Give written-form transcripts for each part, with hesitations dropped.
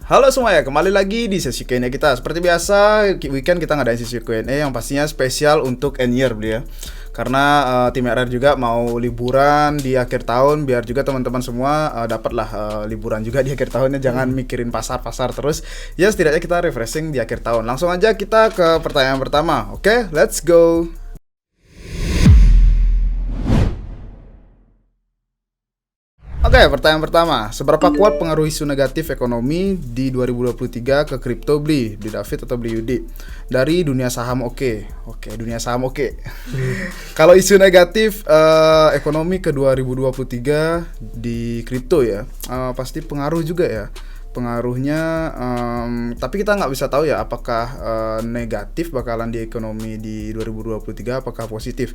Halo semuanya, kembali lagi di sesi Q&A kita. Seperti biasa, weekend kita ngadain sesi Q&A yang pastinya spesial untuk end year beli ya. Karena tim RR juga mau liburan di akhir tahun, biar juga teman-teman semua dapatlah liburan juga di akhir tahunnya. Jangan mikirin pasar-pasar terus. Ya setidaknya kita refreshing di akhir tahun. Langsung aja kita ke pertanyaan pertama. Oke, let's go. Oke, pertanyaan pertama. Seberapa kuat pengaruh isu negatif ekonomi di 2023 ke kripto beli? Di David atau beli Yudi? Dari dunia saham oke, dunia saham oke. Kalau isu negatif ekonomi ke 2023 di kripto ya, pasti pengaruh juga ya. Pengaruhnya, tapi kita nggak bisa tahu ya apakah negatif bakalan di ekonomi di 2023, apakah positif.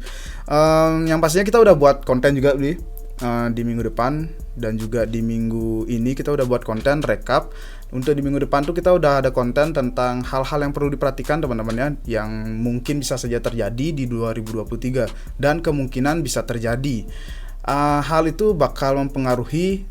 Yang pastinya kita udah buat konten juga beli. Di minggu depan dan juga di minggu ini kita udah buat konten recap. Untuk di minggu depan tuh kita udah ada konten tentang hal-hal yang perlu diperhatikan teman-teman ya, yang mungkin bisa saja terjadi di 2023 dan kemungkinan bisa terjadi. Hal itu bakal mempengaruhi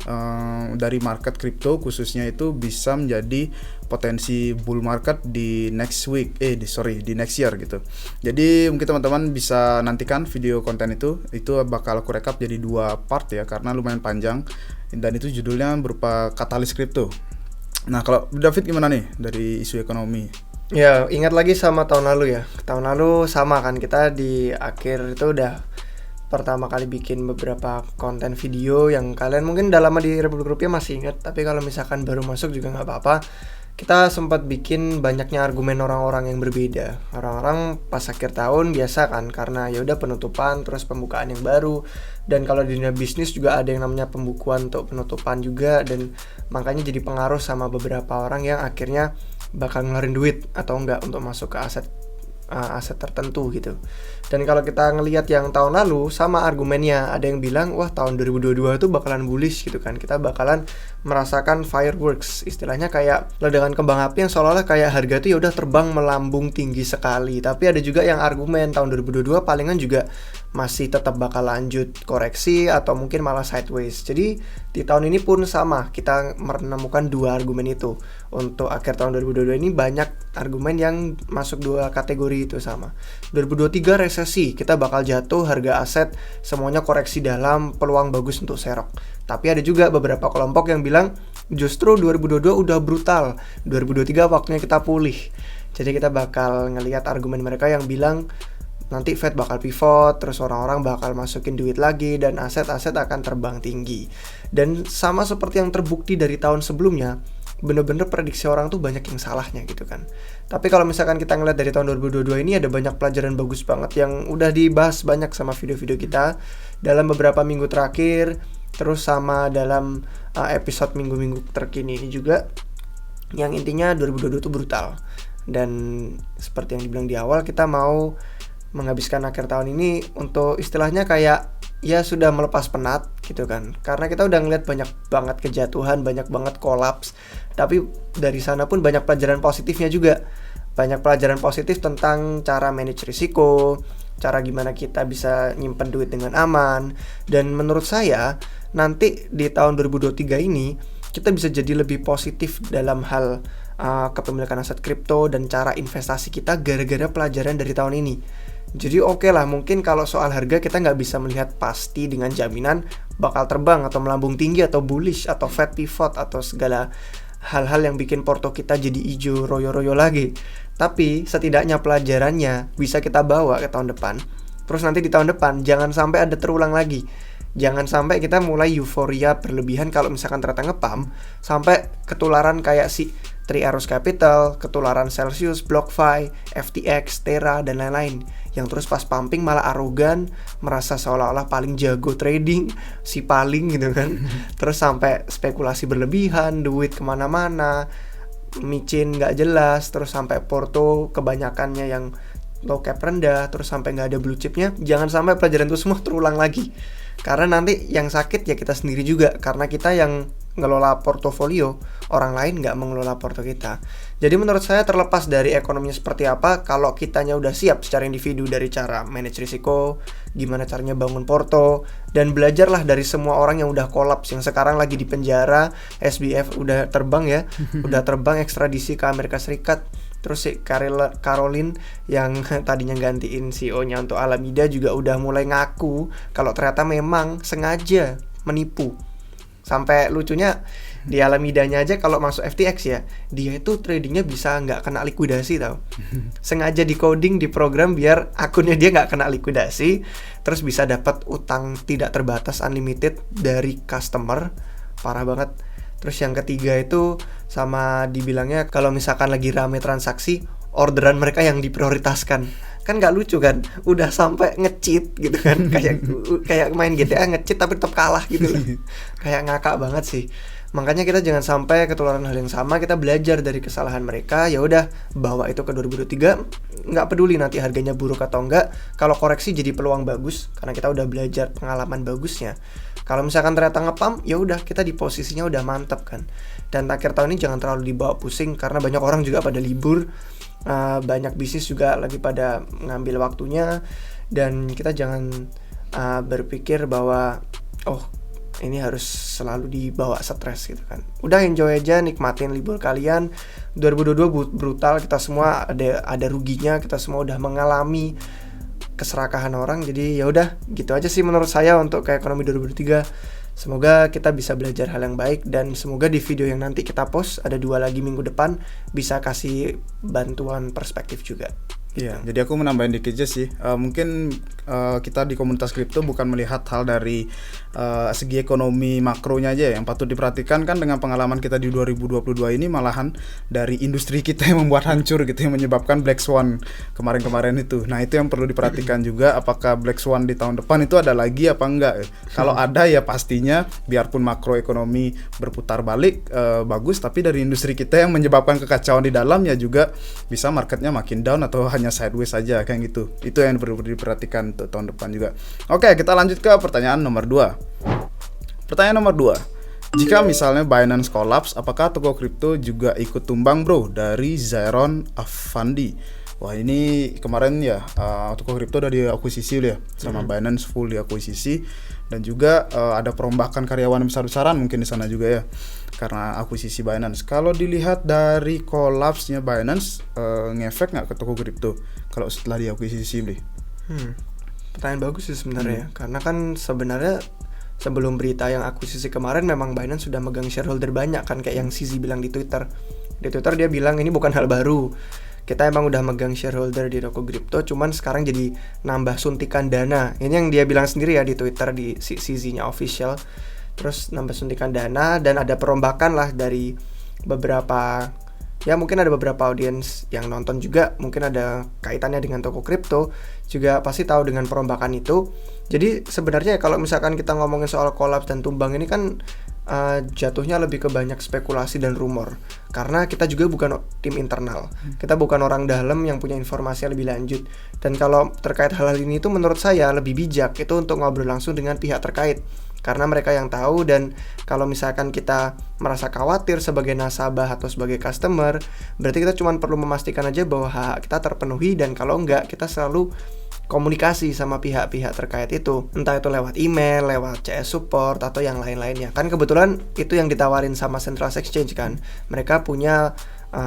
dari market kripto, khususnya itu bisa menjadi potensi bull market di next year gitu. Jadi mungkin teman-teman bisa nantikan video konten itu bakal aku rekap jadi 2 part ya, karena lumayan panjang dan itu judulnya berupa katalis kripto. Nah, kalau David gimana nih dari isu ekonomi? Ya, ingat lagi sama tahun lalu ya. Tahun lalu sama kan, kita di akhir itu udah pertama kali bikin beberapa konten video yang kalian mungkin udah lama di Republik Rupiah masih ingat, tapi kalau misalkan baru masuk juga nggak apa-apa. Kita sempat bikin banyaknya argumen orang-orang yang berbeda. Orang-orang pas akhir tahun biasa kan, karena ya udah penutupan terus pembukaan yang baru, dan kalau di dunia bisnis juga ada yang namanya pembukuan untuk penutupan juga, dan makanya jadi pengaruh sama beberapa orang yang akhirnya bakal ngeluarin duit atau enggak untuk masuk ke aset tertentu gitu. Dan kalau kita ngelihat yang tahun lalu sama argumennya, ada yang bilang wah tahun 2022 itu bakalan bullish gitu kan, kita bakalan merasakan fireworks, istilahnya kayak ledakan kembang api yang seolah-olah kayak harga itu ya udah terbang melambung tinggi sekali. Tapi ada juga yang argumen tahun 2022 palingan juga masih tetap bakal lanjut koreksi atau mungkin malah sideways. Jadi di tahun ini pun sama, kita menemukan 2 argumen itu. Untuk akhir tahun 2022 ini banyak argumen yang masuk 2 kategori itu sama. 2023 resesi, kita bakal jatuh, harga aset semuanya koreksi dalam, peluang bagus untuk serok. Tapi ada juga beberapa kelompok yang bilang justru 2022 udah brutal, 2023 waktunya kita pulih. Jadi kita bakal ngelihat argumen mereka yang bilang nanti Fed bakal pivot, terus orang-orang bakal masukin duit lagi, dan aset-aset akan terbang tinggi. Dan sama seperti yang terbukti dari tahun sebelumnya, bener-bener prediksi orang tuh banyak yang salahnya gitu kan. Tapi kalau misalkan kita ngeliat dari tahun 2022 ini, ada banyak pelajaran bagus banget yang udah dibahas banyak sama video-video kita dalam beberapa minggu terakhir, terus sama dalam episode minggu-minggu terkini ini juga, yang intinya 2022 itu brutal. Dan seperti yang dibilang di awal, kita mau menghabiskan akhir tahun ini untuk istilahnya kayak ya sudah melepas penat gitu kan, karena kita udah ngeliat banyak banget kejatuhan, banyak banget kolaps. Tapi dari sana pun banyak pelajaran positifnya juga, banyak pelajaran positif tentang cara manage risiko, cara gimana kita bisa nyimpen duit dengan aman. Dan menurut saya nanti di tahun 2023 ini kita bisa jadi lebih positif dalam hal kepemilikan aset kripto dan cara investasi kita gara-gara pelajaran dari tahun ini. Jadi oke lah, mungkin kalau soal harga kita nggak bisa melihat pasti dengan jaminan bakal terbang atau melambung tinggi atau bullish atau Fed pivot atau segala hal-hal yang bikin porto kita jadi hijau royo-royo lagi. Tapi setidaknya pelajarannya bisa kita bawa ke tahun depan. Terus nanti di tahun depan jangan sampai ada terulang lagi. Jangan sampai kita mulai euforia berlebihan kalau misalkan ternyata ngepump, sampai ketularan kayak si Three Arrows Capital, ketularan Celsius, BlockFi, FTX, Terra, dan lain-lain, yang terus pas pumping malah arogan, merasa seolah-olah paling jago trading, si paling gitu kan. Terus sampai spekulasi berlebihan, duit kemana-mana, micin gak jelas, terus sampai porto kebanyakannya yang low cap rendah, terus sampai gak ada blue chipnya. Jangan sampai pelajaran itu semua terulang lagi, karena nanti yang sakit ya kita sendiri juga, karena kita yang ngelola portofolio, orang lain nggak mengelola porto kita. Jadi menurut saya terlepas dari ekonominya seperti apa, kalau kitanya udah siap secara individu dari cara manage risiko, gimana caranya bangun porto, dan belajarlah dari semua orang yang udah kolaps, yang sekarang lagi di penjara. SBF udah terbang ya, udah terbang ekstradisi ke Amerika Serikat. Terus si Caroline yang tadinya gantiin CEO-nya untuk Alameda juga udah mulai ngaku kalau ternyata memang sengaja menipu. Sampai lucunya di Alamedanya aja kalau masuk FTX ya, dia itu tradingnya bisa nggak kena likuidasi tau. Sengaja di coding di program biar akunnya dia nggak kena likuidasi, terus bisa dapat utang tidak terbatas unlimited dari customer. Parah banget. Terus yang ketiga itu sama dibilangnya kalau misalkan lagi rame transaksi, orderan mereka yang diprioritaskan. Kan nggak lucu kan, udah sampai nge-cheat gitu kan, kayak main GTA nge-cheat tapi tetap kalah gitu loh. Kayak ngakak banget sih. Makanya kita jangan sampai ketularan hal yang sama. Kita belajar dari kesalahan mereka, ya udah bawa itu ke 2023. Nggak peduli nanti harganya buruk atau enggak, kalau koreksi jadi peluang bagus karena kita udah belajar pengalaman bagusnya. Kalau misalkan ternyata ngepam, ya udah kita di posisinya udah mantap kan. Dan akhir tahun ini jangan terlalu dibawa pusing karena banyak orang juga pada libur. Banyak bisnis juga lagi pada ngambil waktunya, dan kita jangan berpikir bahwa ini harus selalu dibawa stres gitu kan. Udah enjoy aja, nikmatin libur kalian. 2022 brutal, kita semua ada ruginya, kita semua udah mengalami keserakahan orang. Jadi ya udah gitu aja sih menurut saya untuk ke ekonomi 2023. Semoga kita bisa belajar hal yang baik, dan semoga di video yang nanti kita post, ada 2 lagi minggu depan, bisa kasih bantuan perspektif juga. Iya, jadi aku menambahin dikit aja sih. Mungkin kita di komunitas kripto bukan melihat hal dari segi ekonomi makronya aja yang patut diperhatikan kan. Dengan pengalaman kita di 2022 ini malahan dari industri kita yang membuat hancur gitu, yang menyebabkan Black Swan kemarin-kemarin itu. Nah itu yang perlu diperhatikan juga, apakah Black Swan di tahun depan itu ada lagi apa enggak. Kalau ada ya pastinya biarpun makroekonomi berputar balik bagus, tapi dari industri kita yang menyebabkan kekacauan di dalam ya juga bisa marketnya makin down atau hanya sideways saja kayak gitu. Itu yang perlu diperhatikan untuk tahun depan juga. Oke, kita lanjut ke pertanyaan nomor 2. Pertanyaan nomor 2. Jika misalnya Binance collapse, apakah toko kripto juga ikut tumbang bro? Dari Zairon Afandi. Wah ini kemarin ya toko kripto udah diakuisisi ya sama Binance, full diakuisisi, dan juga ada perombakan karyawan besar-besaran mungkin di sana juga ya karena akuisisi Binance. Kalau dilihat dari collapse-nya Binance, ngefek nggak ke toko kripto kalau setelah diakuisisi beli? Pertanyaan bagus sih sebenarnya, karena kan sebenarnya sebelum berita yang akuisisi kemarin memang Binance sudah megang shareholder banyak kan, kayak yang CZ bilang di Twitter. Di Twitter dia bilang ini bukan hal baru. Kita emang udah megang shareholder di toko kripto, cuman sekarang jadi nambah suntikan dana. Ini yang dia bilang sendiri ya di Twitter, di CZ-nya official. Terus nambah suntikan dana, dan ada perombakan lah dari beberapa, ya mungkin ada beberapa audiens yang nonton juga, mungkin ada kaitannya dengan toko kripto, juga pasti tahu dengan perombakan itu. Jadi sebenarnya kalau misalkan kita ngomongin soal collapse dan tumbang ini kan jatuhnya lebih ke banyak spekulasi dan rumor, karena kita juga bukan tim internal, kita bukan orang dalam yang punya informasi yang lebih lanjut. Dan kalau terkait hal-hal ini itu menurut saya lebih bijak itu untuk ngobrol langsung dengan pihak terkait, karena mereka yang tahu. Dan kalau misalkan kita merasa khawatir sebagai nasabah atau sebagai customer, berarti kita cuma perlu memastikan aja bahwa hak kita terpenuhi, dan kalau enggak kita selalu komunikasi sama pihak-pihak terkait itu, entah itu lewat email, lewat CS support, atau yang lain-lainnya. Kan kebetulan itu yang ditawarin sama Central Exchange kan, mereka punya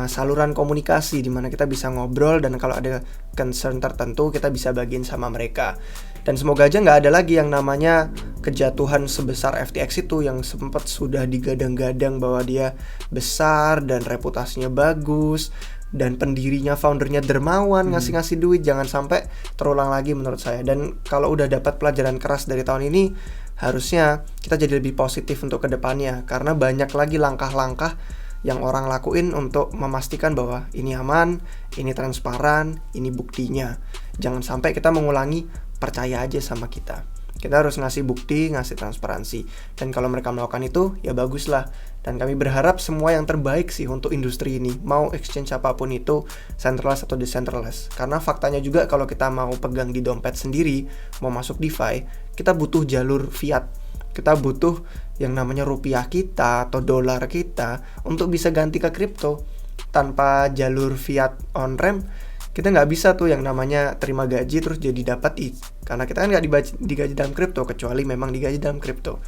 saluran komunikasi di mana kita bisa ngobrol, dan kalau ada concern tertentu kita bisa bagiin sama mereka. Dan semoga aja nggak ada lagi yang namanya kejatuhan sebesar FTX itu, yang sempat sudah digadang-gadang bahwa dia besar dan reputasinya bagus, dan pendirinya, foundernya dermawan, ngasih-ngasih duit. Jangan sampai terulang lagi menurut saya. Dan kalau udah dapat pelajaran keras dari tahun ini, harusnya kita jadi lebih positif untuk kedepannya, karena banyak lagi langkah-langkah yang orang lakuin untuk memastikan bahwa ini aman, ini transparan, ini buktinya. Jangan sampai kita mengulangi percaya aja sama kita. Kita harus ngasih bukti, ngasih transparansi. Dan kalau mereka melakukan itu, ya bagus lah. Dan kami berharap semua yang terbaik sih untuk industri ini. Mau exchange apapun itu, centralized atau decentralized. Karena faktanya juga kalau kita mau pegang di dompet sendiri, mau masuk DeFi, kita butuh jalur fiat. kita butuh yang namanya rupiah kita atau dolar kita untuk bisa ganti ke kripto. Tanpa jalur fiat on-ramp, kita nggak bisa tuh yang namanya terima gaji terus jadi dapat karena kita kan nggak digaji dalam kripto, kecuali memang digaji dalam kripto.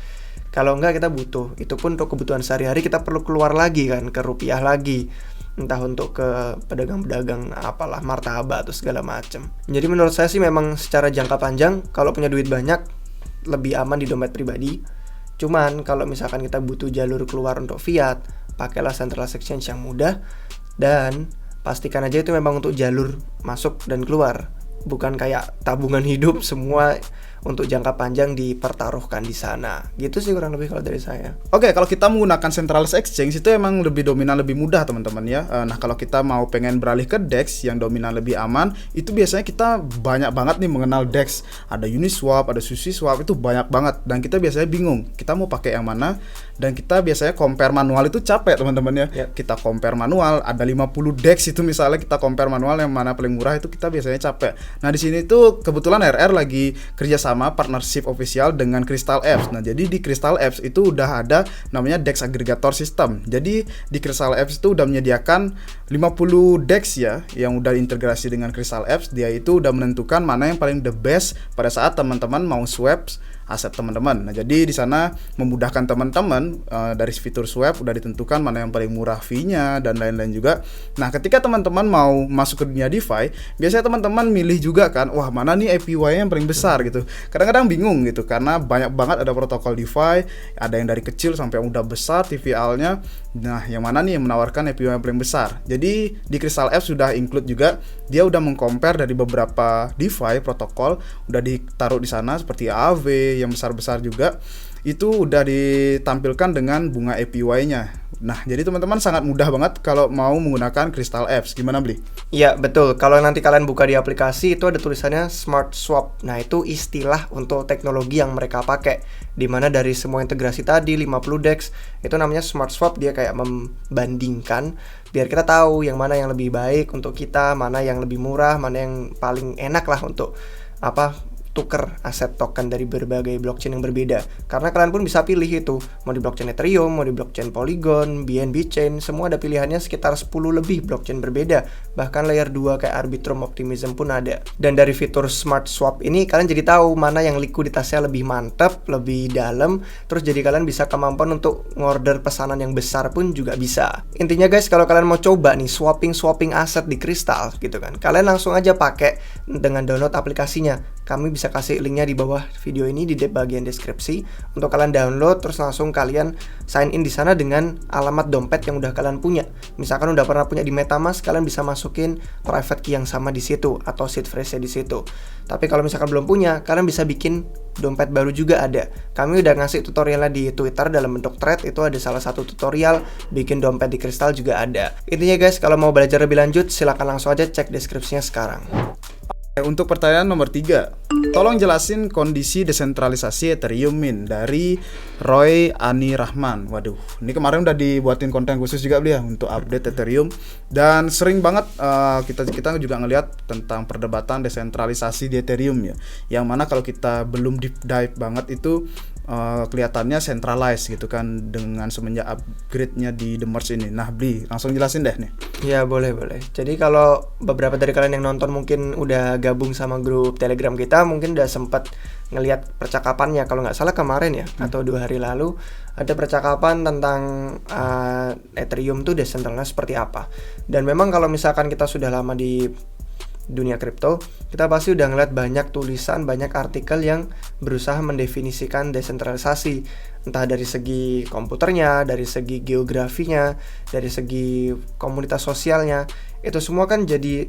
Kalau nggak, kita butuh, itu pun untuk kebutuhan sehari-hari kita perlu keluar lagi kan ke rupiah lagi, entah untuk ke pedagang-pedagang apalah, martabak atau segala macam. Jadi menurut saya sih memang secara jangka panjang kalau punya duit banyak lebih aman di dompet pribadi. Cuman kalau misalkan kita butuh jalur keluar untuk fiat, pakailah centralized exchange yang mudah, dan pastikan aja itu memang untuk jalur masuk dan keluar, bukan kayak tabungan hidup semua untuk jangka panjang dipertaruhkan di sana. Gitu sih kurang lebih kalau dari saya. Oke, kalau kita menggunakan centralized exchange itu emang lebih dominan, lebih mudah teman-teman ya. Nah, kalau kita mau pengen beralih ke DEX yang dominan lebih aman, itu biasanya kita banyak banget nih mengenal DEX. Ada Uniswap, ada SushiSwap, itu banyak banget. Dan kita biasanya bingung, kita mau pakai yang mana. Dan kita biasanya compare manual itu capek teman-teman ya. Kita compare manual, ada 50 DEX itu misalnya kita compare manual yang mana paling murah, itu kita biasanya capek. Nah, di sini tuh kebetulan RR lagi kerjasama partnership official dengan Crystal Apps. Nah, jadi di Crystal Apps itu udah ada namanya DEX Aggregator System. Jadi di Crystal Apps itu udah menyediakan 50 DEX ya yang udah integrasi dengan Crystal Apps. Dia itu udah menentukan mana yang paling the best pada saat teman-teman mau swap aset teman-teman. Nah, jadi di sana memudahkan teman-teman dari fitur swap udah ditentukan mana yang paling murah fee-nya dan lain-lain juga. Nah, ketika teman-teman mau masuk ke dunia DeFi, biasanya teman-teman milih juga kan, wah mana nih APY-nya yang paling besar gitu. Kadang-kadang bingung gitu karena banyak banget ada protokol DeFi, ada yang dari kecil sampai yang udah besar TVL-nya. Nah, yang mana nih yang menawarkan APY yang paling besar? Jadi di Crystal Apps sudah include juga, dia udah mengcompare dari beberapa DeFi protokol, udah ditaruh di sana seperti AAV yang besar-besar juga, itu udah ditampilkan dengan bunga APY-nya. Nah, jadi teman-teman sangat mudah banget kalau mau menggunakan Crystal Apps. Gimana, Bli? Iya, betul. Kalau nanti kalian buka di aplikasi itu ada tulisannya Smart Swap. Nah, itu istilah untuk teknologi yang mereka pakai. Dimana dari semua integrasi tadi 50 DEX, itu namanya Smart Swap. Dia kayak membandingkan biar kita tahu yang mana yang lebih baik untuk kita, mana yang lebih murah, mana yang paling enak lah untuk tuker aset token dari berbagai blockchain yang berbeda. Karena kalian pun bisa pilih itu, mau di blockchain Ethereum, mau di blockchain Polygon, BNB Chain, semua ada pilihannya sekitar 10 lebih blockchain berbeda. Bahkan layer 2 kayak Arbitrum Optimism pun ada. Dan dari fitur Smart Swap ini kalian jadi tahu mana yang likuiditasnya lebih mantap, lebih dalam, terus jadi kalian bisa kemampuan untuk ngorder pesanan yang besar pun juga bisa. Intinya guys, kalau kalian mau coba nih swapping aset di Crystal gitu kan, kalian langsung aja pakai dengan download aplikasinya. Kami bisa kasih linknya di bawah video ini di bagian deskripsi untuk kalian download, terus langsung kalian sign in di sana dengan alamat dompet yang udah kalian punya. Misalkan udah pernah punya di MetaMask, kalian bisa masukin private key yang sama di situ atau seed phrase di situ. Tapi kalau misalkan belum punya, kalian bisa bikin dompet baru juga ada. Kami udah ngasih tutorialnya di Twitter dalam bentuk thread, itu ada salah satu tutorial bikin dompet di Crystal juga ada. Intinya guys, kalau mau belajar lebih lanjut silahkan langsung aja cek deskripsinya sekarang. Untuk pertanyaan nomor 3, tolong jelasin kondisi desentralisasi Ethereum Mint dari Roy Ani Rahman. Waduh, ini kemarin udah dibuatin konten khusus juga ya untuk update Ethereum. Dan sering banget kita juga ngelihat tentang perdebatan desentralisasi di Ethereum ya. Yang mana kalau kita belum deep dive banget itu kelihatannya centralized gitu kan dengan semenjak upgrade-nya di The Merge ini. Nah, Bli, langsung jelasin deh nih. Ya, boleh. Jadi kalau beberapa dari kalian yang nonton mungkin udah gabung sama grup Telegram kita, mungkin udah sempat ngelihat percakapannya. Kalau nggak salah kemarin ya, atau 2 hari lalu, ada percakapan tentang Ethereum tuh decentralized seperti apa. Dan memang kalau misalkan kita sudah lama di dunia kripto, kita pasti udah ngeliat banyak tulisan, banyak artikel yang berusaha mendefinisikan desentralisasi, entah dari segi komputernya, dari segi geografinya, dari segi komunitas sosialnya. Itu semua kan jadi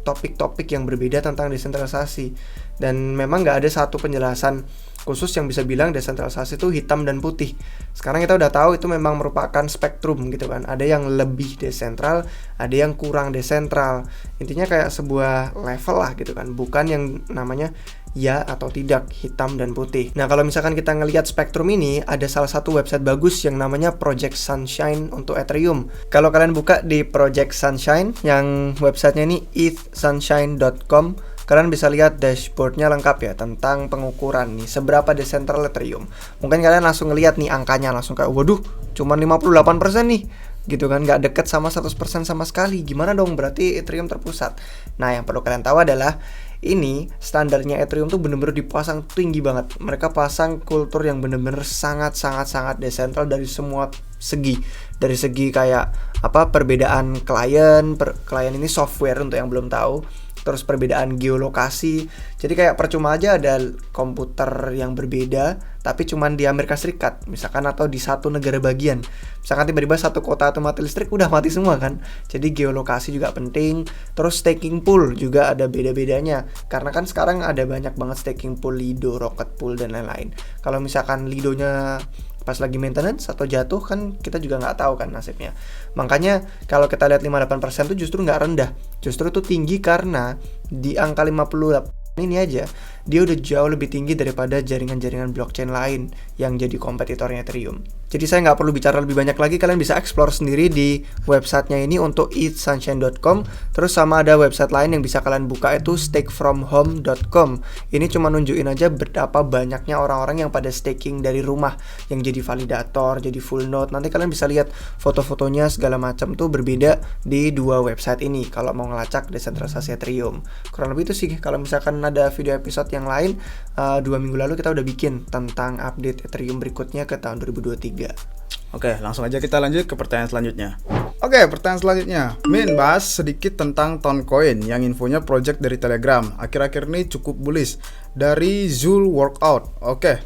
topik-topik yang berbeda tentang desentralisasi. Dan memang nggak ada satu penjelasan khusus yang bisa bilang desentralisasi itu hitam dan putih. Sekarang kita udah tahu itu memang merupakan spektrum gitu kan. Ada yang lebih desentral, ada yang kurang desentral. Intinya kayak sebuah level lah gitu kan. Bukan yang namanya ya atau tidak, hitam dan putih. Nah, kalau misalkan kita ngelihat spektrum ini, ada salah satu website bagus yang namanya Project Sunshine untuk Ethereum. Kalau kalian buka di Project Sunshine, yang websitenya ini ethsunshine.com, kalian bisa lihat dashboardnya lengkap ya tentang pengukuran nih seberapa desentral Ethereum. Mungkin kalian langsung ngeliat nih angkanya, langsung kayak waduh cuman 58% nih gitu kan, nggak deket sama 100% sama sekali. Gimana dong, berarti Ethereum terpusat. Nah yang perlu kalian tahu adalah ini standarnya Ethereum tuh bener-bener dipasang tinggi banget. Mereka pasang kultur yang bener-bener sangat desentral dari semua segi. Dari segi kayak apa, perbedaan klien ini software untuk yang belum tahu. Terus perbedaan geolokasi. Jadi kayak percuma aja ada komputer yang berbeda tapi cuman di Amerika Serikat misalkan, atau di satu negara bagian. Misalkan tiba-tiba satu kota atau mati listrik, udah mati semua kan. Jadi geolokasi juga penting. Terus staking pool juga ada beda-bedanya. Karena kan sekarang ada banyak banget staking pool, Lido, Rocket Pool dan lain-lain. Kalau misalkan Lidonya pas lagi maintenance atau jatuh kan kita juga nggak tahu kan nasibnya. Makanya kalau kita lihat 58% itu justru nggak rendah, justru itu tinggi karena di angka 58 ini aja dia udah jauh lebih tinggi daripada jaringan-jaringan blockchain lain yang jadi kompetitornya Ethereum. Jadi saya nggak perlu bicara lebih banyak lagi, kalian bisa explore sendiri di websitenya ini untuk eatsunshine.com. Terus sama ada website lain yang bisa kalian buka itu stakefromhome.com. Ini cuma nunjukin aja betapa banyaknya orang-orang yang pada staking dari rumah, yang jadi validator, jadi full node. Nanti kalian bisa lihat foto-fotonya segala macam tuh berbeda di dua website ini kalau mau ngelacak desentralisasi Ethereum. Kurang lebih itu sih. Kalau misalkan ada video episode yang lain, 2 minggu lalu kita udah bikin tentang update Ethereum berikutnya ke tahun 2023. Oke, langsung aja kita lanjut ke pertanyaan selanjutnya. Oke, pertanyaan selanjutnya. Min, bahas sedikit tentang Toncoin yang infonya project dari Telegram. Akhir-akhir ini cukup bullish. Dari Zul Workout. Oke.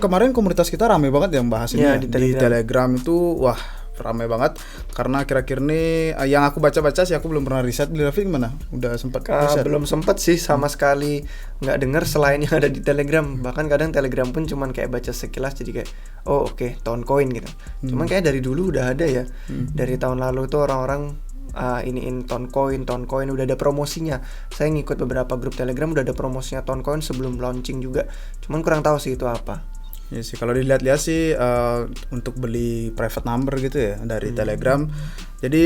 Kemarin komunitas kita rame banget yang bahas ini Ya, di Telegram itu, wah, ramai banget. Karena akhir-akhir ini yang aku baca-baca sih, aku belum pernah riset. Di Raffi gimana? Udah sempat riset? Belum sempat sih, sama sekali nggak dengar selain yang ada di Telegram. Bahkan kadang Telegram pun cuman kayak baca sekilas, jadi kayak oh oke, Toncoin gitu. Cuman kayak dari dulu udah ada ya. Dari tahun lalu tuh orang-orang iniin Toncoin udah ada promosinya. Saya ngikut beberapa grup Telegram udah ada promosinya Toncoin sebelum launching juga. Cuman kurang tahu sih itu apa. Ya sih, kalau dilihat-lihat sih untuk beli private number gitu ya dari Telegram. Jadi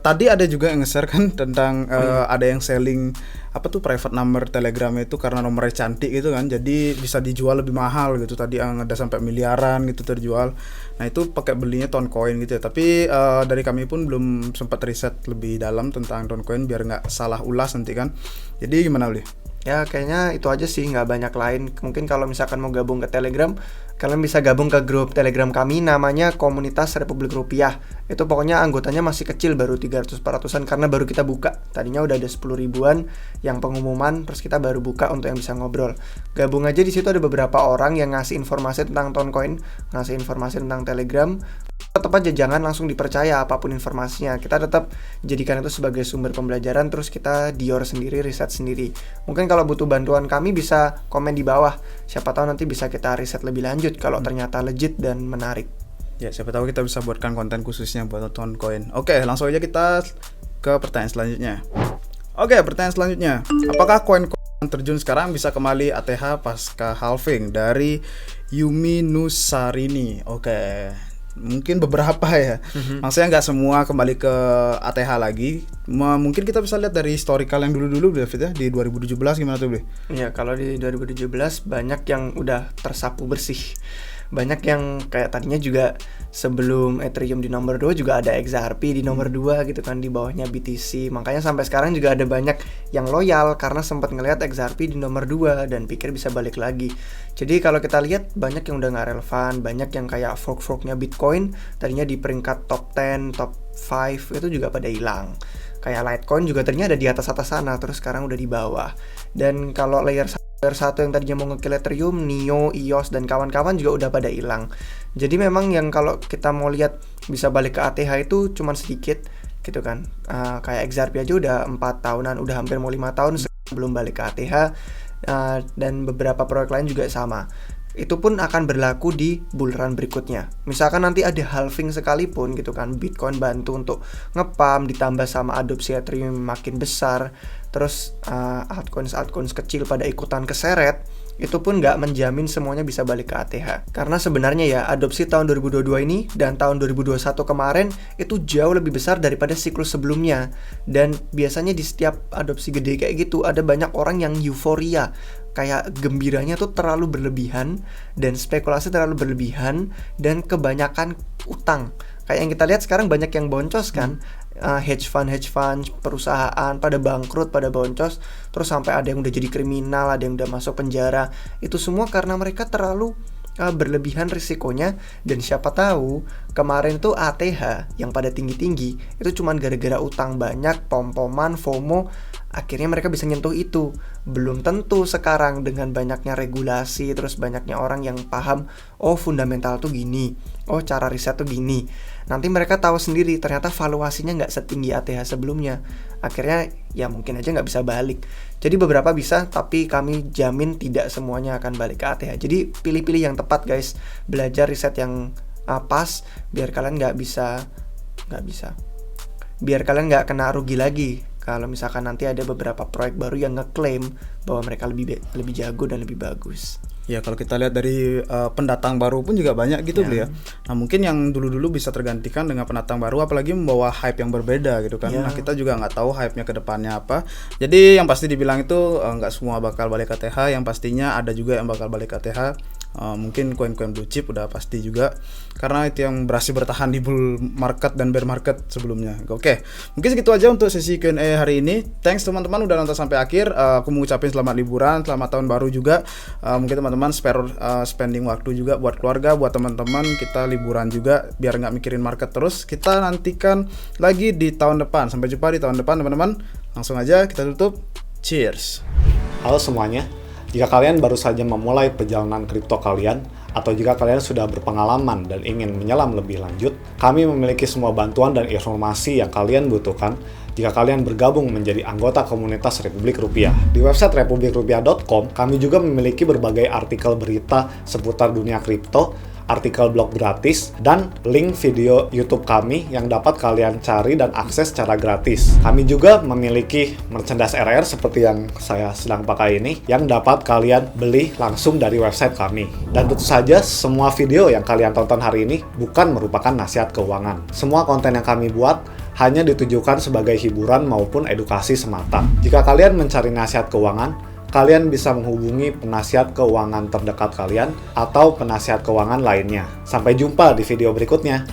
tadi ada juga yang nge-share kan tentang ada yang selling apa tuh private number Telegram itu karena nomornya cantik gitu kan. Jadi bisa dijual lebih mahal gitu. Tadi yang ada sampai miliaran gitu terjual. Nah, itu pakai belinya Toncoin gitu ya. Tapi dari kami pun belum sempat riset lebih dalam tentang Toncoin biar nggak salah ulas nanti kan. Jadi gimana Uli? Ya kayaknya itu aja sih, nggak banyak lain. Mungkin kalau misalkan mau gabung ke Telegram, kalian bisa gabung ke grup Telegram kami, namanya Komunitas Republik Rupiah. Itu pokoknya anggotanya masih kecil, baru 300-400an karena baru kita buka. Tadinya udah ada 10 ribuan yang pengumuman, terus kita baru buka untuk yang bisa ngobrol. Gabung aja, di situ ada beberapa orang yang ngasih informasi tentang Toncoin, ngasih informasi tentang Telegram. Tetap aja jangan langsung dipercaya apapun informasinya. Kita tetap jadikan itu sebagai sumber pembelajaran, terus kita dior sendiri, riset sendiri. Mungkin kalau butuh bantuan kami bisa komen di bawah. Siapa tahu nanti bisa kita riset lebih lanjut kalau ternyata legit dan menarik. Ya, siapa tahu kita bisa buatkan konten khususnya buat Toncoin. Oke, langsung aja kita ke pertanyaan selanjutnya. Oke, pertanyaan selanjutnya. Apakah koin yang terjun sekarang bisa kembali ATH pasca halving? Dari Yumi Nusarini. Oke. Mungkin beberapa ya. Maksudnya nggak semua kembali ke ATH lagi. Mungkin kita bisa lihat dari historical yang dulu-dulu David ya, di 2017 gimana tuh Bli? Ya, kalau di 2017 banyak yang udah tersapu bersih. Banyak yang kayak tadinya juga sebelum Ethereum di nomor 2 juga ada XRP di nomor 2 gitu kan, di bawahnya BTC. Makanya sampai sekarang juga ada banyak yang loyal karena sempat ngelihat XRP di nomor 2 dan pikir bisa balik lagi. Jadi kalau kita lihat banyak yang udah gak relevan, banyak yang kayak fork-forknya Bitcoin tadinya di peringkat top 10, top 5 itu juga pada hilang. Kayak Litecoin juga tadinya ada di atas-atas sana, terus sekarang udah di bawah. Dan kalau layer 1 yang tadinya mau nge-kill Ethereum, Neo, EOS, dan kawan-kawan juga udah pada hilang. Jadi memang yang kalau kita mau lihat bisa balik ke ATH itu cuman sedikit gitu kan. Kayak XRP aja udah 4 tahunan, udah hampir mau 5 tahun sebelum balik ke ATH. Dan beberapa proyek lain juga sama. Itu pun akan berlaku di bull run berikutnya. Misalkan nanti ada halving sekalipun gitu kan, Bitcoin bantu untuk ngepump, ditambah sama adopsi Ethereum makin besar, terus altcoins kecil pada ikutan keseret, itu pun nggak menjamin semuanya bisa balik ke ATH. Karena sebenarnya ya, adopsi tahun 2022 ini dan tahun 2021 kemarin itu jauh lebih besar daripada siklus sebelumnya. Dan biasanya di setiap adopsi gede kayak gitu, ada banyak orang yang euforia. Kayak gembiranya tuh terlalu berlebihan, dan spekulasi terlalu berlebihan, dan kebanyakan utang. Kayak yang kita lihat sekarang banyak yang boncos kan. Hedge fund, perusahaan pada bangkrut, pada boncos, terus sampai ada yang udah jadi kriminal, ada yang udah masuk penjara. Itu semua karena mereka terlalu berlebihan risikonya. Dan siapa tahu kemarin tuh ATH yang pada tinggi-tinggi itu cuman gara-gara utang banyak, pom-poman, FOMO, akhirnya mereka bisa nyentuh itu. Belum tentu sekarang dengan banyaknya regulasi, terus banyaknya orang yang paham, oh fundamental tuh gini, oh cara riset tuh gini. Nanti mereka tahu sendiri ternyata valuasinya nggak setinggi ATH sebelumnya. Akhirnya ya mungkin aja nggak bisa balik. Jadi beberapa bisa, tapi kami jamin tidak semuanya akan balik ke ATH. Jadi pilih-pilih yang tepat guys. Belajar riset yang pas, biar kalian biar kalian nggak kena rugi lagi. Kalau misalkan nanti ada beberapa proyek baru yang ngeklaim bahwa mereka lebih jago dan lebih bagus. Ya kalau kita lihat dari pendatang baru pun juga banyak gitu beli ya. Nah mungkin yang dulu-dulu bisa tergantikan dengan pendatang baru, apalagi membawa hype yang berbeda gitu kan. Nah kita juga nggak tahu hype-nya ke depannya apa. Jadi yang pasti dibilang itu nggak semua bakal balik ke ATH. Yang pastinya ada juga yang bakal balik ke ATH. Mungkin koin-koin blue chip udah pasti juga, karena itu yang berhasil bertahan di bull market dan bear market sebelumnya. Oke, mungkin segitu aja untuk sesi Q&A hari ini. Thanks teman-teman udah nonton sampai akhir. Aku mau ucapin selamat liburan, selamat tahun baru juga. Mungkin teman-teman spending waktu juga buat keluarga, buat teman-teman. Kita liburan juga biar nggak mikirin market terus. Kita nantikan lagi di tahun depan. Sampai jumpa di tahun depan teman-teman. Langsung aja kita tutup. Cheers. Halo semuanya. Jika kalian baru saja memulai perjalanan kripto kalian, atau jika kalian sudah berpengalaman dan ingin menyelam lebih lanjut, kami memiliki semua bantuan dan informasi yang kalian butuhkan jika kalian bergabung menjadi anggota komunitas Republik Rupiah. Di website republikrupiah.com, kami juga memiliki berbagai artikel berita seputar dunia kripto, artikel blog gratis, dan link video YouTube kami yang dapat kalian cari dan akses secara gratis. Kami juga memiliki merchandise RR seperti yang saya sedang pakai ini, yang dapat kalian beli langsung dari website kami. Dan tentu saja, semua video yang kalian tonton hari ini bukan merupakan nasihat keuangan. Semua konten yang kami buat hanya ditujukan sebagai hiburan maupun edukasi semata. Jika kalian mencari nasihat keuangan, kalian bisa menghubungi penasihat keuangan terdekat kalian atau penasihat keuangan lainnya. Sampai jumpa di video berikutnya.